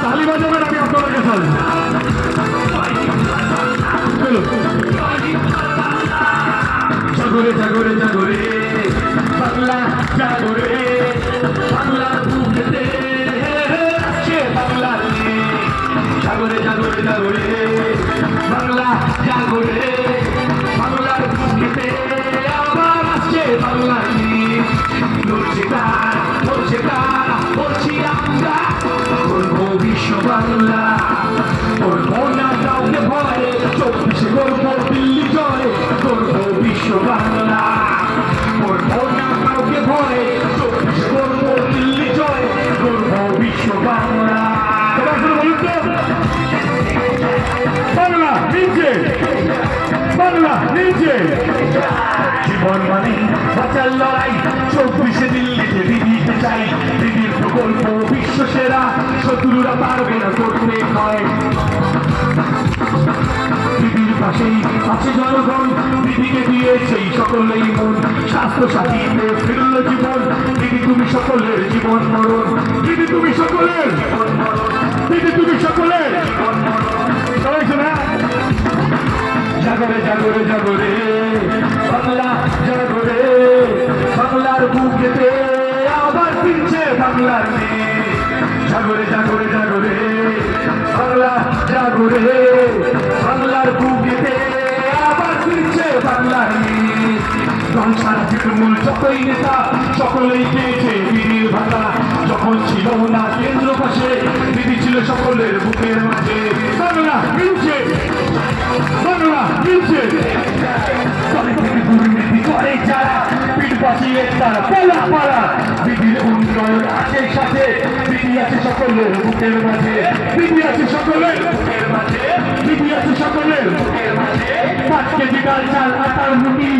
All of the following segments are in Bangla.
তালি বাজাবেন, আমি আপনাদের কাছে আসবো। চলো জাগরে জাগরে জাগরে বাংলা, জাগরে বাংলার বুকেতে আছে বাংলার মেয়ে। জাগরে জাগরে জাগরে বাংলা, জাগরে বাংলার বুকেতে আবার আছে বাংলার মেয়ে। লড়ছে তারা, বলছে তারা, বলছি আমরা করবো বিশ্ব বাংলা। করবো না কাউকে ভয়, 24 করবো দিল্লি জয়, করবো বিশ্ব বাংলা। করবো না কাউকে ভয়, 24 করবো দিল্লি জয়, করবো বিশ্ব বাংলা। বলুন তো, বাংলা নিচে, বাংলা নিচে। জীবন মানে বাঁচার লড়াই, 24 দিল্লিতে দিদিতে চাই। দিদির প্রকল্প বিশ্ব সেরা, শত্রুরা পারবে না করতে হয়। দিদির পাশেই আছে জনগণ, দিদিকে দিয়েছেই সকলেই মন। স্বাস্থ্য সাথীতে ফিরল জীবন, দিদি তুমি সকলের জীবন মরণ। দিদি তুমি সকলের জীবন মরণ, দিদি তুমি সকলের জীবন মরণ। সবাই শোনা, জাগরে জাগরে জাগরে বাংলা, জাগরে বাংলার বুকেতে আবার ফিরছে বাংলার মেয়ে। জাগরে জাগরে জাগরে বাংলা, জাগরে বাংলার বুকেতে আবার ফিরছে বাংলার মেয়ে। সংসার তৃণমূল যতই নেতা সকলেই পেয়েছে দিদির ভাতা। যখন ছিল না কেন্দ্র পাশে, দিদি ছিল সকলের বুকের মাঝে। বাংলা মিলছে, বাংলা মিলছে। দুর্নীতি করে যারা, পিঠ বাঁচিয়ে তারা পালা পালা। দিদির উন্নয়ন আছে সাথে, দিদি আছে সকলের বুকের মাঝে। দিদি আছে সকলের বুকের মাঝে, দিদি আছে সকলের বুকের মাঝে। 5 কেজি ডাল চাল আটার মুটি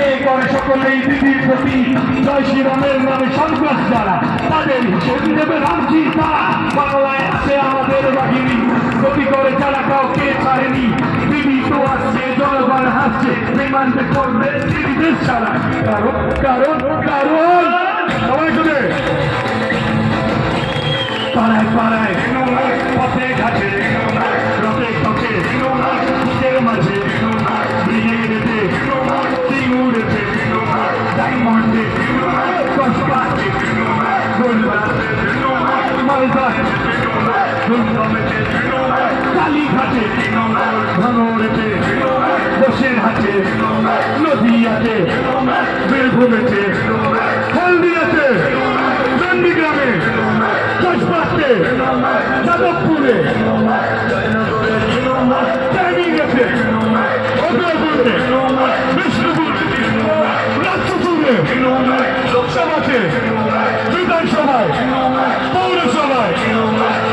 এ করে সকলেই দিদির প্রতি। জয় শ্রীরামের নামে সন্ত্রাস যারা, তাদের হিসেব দেবে রামজি তারা। বাংলায় আছে আমাদের বাহিনী, ক্ষতি করে যারা কাউকে ছাড়েনি। দিদি তো আসছে, জনগণ হাসছে, বিমানকে করবে দিদি দেশ ছাড়া। কারণ কারণ কারণ সবাই শুনে, পাড়ায় পাড়ায় পথে ঘাটে রথে পথে বুকের মাঝে ব্রিগেডেতে সিঙ্গুরেতে ডায়মন্ডে কসবাতে গোলবাতে মালদাতে ধুমধামেতে কালীঘাটে ভাঙড়েতে বসের হাটে নদীয়াতে বীরভূমেতে হলদিয়াতে চণ্ডীগ্রামে কসবাতে যাদবপুরে টাইমিংয়েতে উদয়পুরে বিষ্ণুপুরে রাজপুরে লোকসভাতে বিধানসভায় পৌরসভায়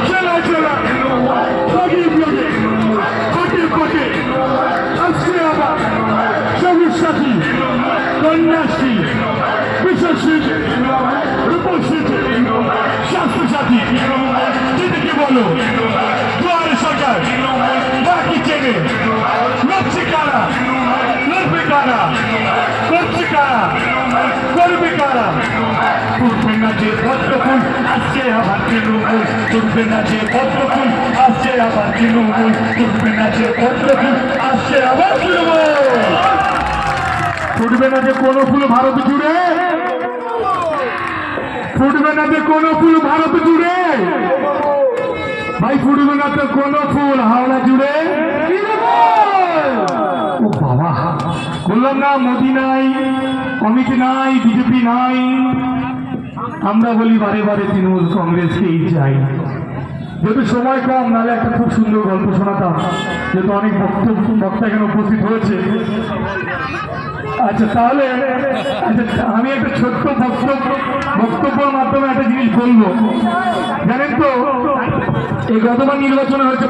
জেলায় জেলায় ব্লগে ব্লগে কোটে কোটে আজকে আবার সবুজ সাথী, কন্যাশ্রী, বিশ্বশ্রী, রূপশ্রী, স্বাস্থ্যসাথী। দিদিকে বলো দুয়ারে সরকার বাকি চেনে, লড়ছে কারা, লড়বে কারা, করছে কারা, করবে কারা। ফুটবে না যে পদ্মফুল, আসছে আবার তৃণমূল। ফুটবে না যে পদ্মফুল, আসছে আবার তৃণমূল। ফুটবে না যে পদ্মফুল, আসছে আবার তৃণমূল। ফুটবে না যে কোনো ফুল ভারত জুড়ে, ফুটবে না যে কোনো ফুল ভারত জুড়ে। ভাই ফুটবে না তো কোনো ফুল হাওড়া জুড়ে। ও বাবা, বললাম না মোদি নাই, অমিত নাই, বিজেপি নাই। আমরা বলি বারে বারে তৃণমূল কংগ্রেসকেই চাই। যেহেতু সময় কম, নাহলে একটা খুব সুন্দর গল্প শোনাতাম, যেহেতু অনেক বক্তা এখানে উপস্থিত হয়েছে। আচ্ছা তাহলে, আচ্ছা আমি একটা ছোট্ট বক্তব্যের মাধ্যমে একটা জিনিস বলবো। জানেন তো, এই গতবার নির্বাচনে হয়েছে